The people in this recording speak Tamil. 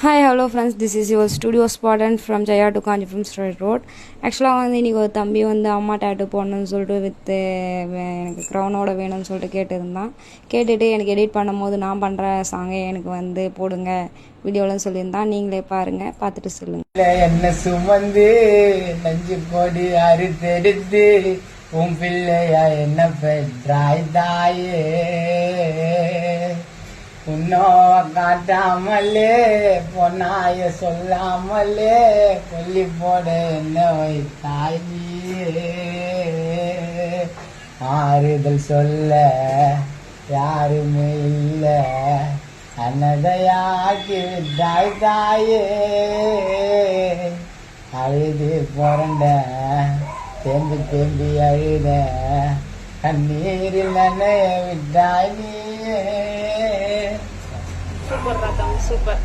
Hi, hello friends. This is your studio spot and from Jaya to Kanjipuram Straight Road. ஆக்சுவலாக வந்து இன்றைக்கி ஒரு தம்பி வந்து அம்மா டேட்டு போடணுன்னு சொல்லிட்டு எனக்கு க்ரௌனோட வேணும்னு சொல்லிட்டு கேட்டுருந்தான். கேட்டுட்டு எனக்கு எடிட் பண்ணும்போது நான் பண்ணுற சாங்கை எனக்கு வந்து போடுங்க வீடியோலாம் சொல்லியிருந்தான். நீங்களே பாருங்கள், பார்த்துட்டு சொல்லுங்கள். என்ன சுமந்து நஞ்சு கொடி அறுத்தெடுத்து உன் பிள்ளையா என்ன பெற்றாய் தாயே, உன்னோ காட்டாமலே பொன்னாய சொல்லாமலே கொல்லி போட என்ன வைத்தாய் நீயே. ஆறுதல் சொல்ல யாருமே இல்ல, அன்னதையாக்கி விட்டாய் தாயே. அழுது புரண்ட தேம்பி தேம்பி அழுத கண்ணீரில் நனைய விட்டாய் நீயே. Super, super.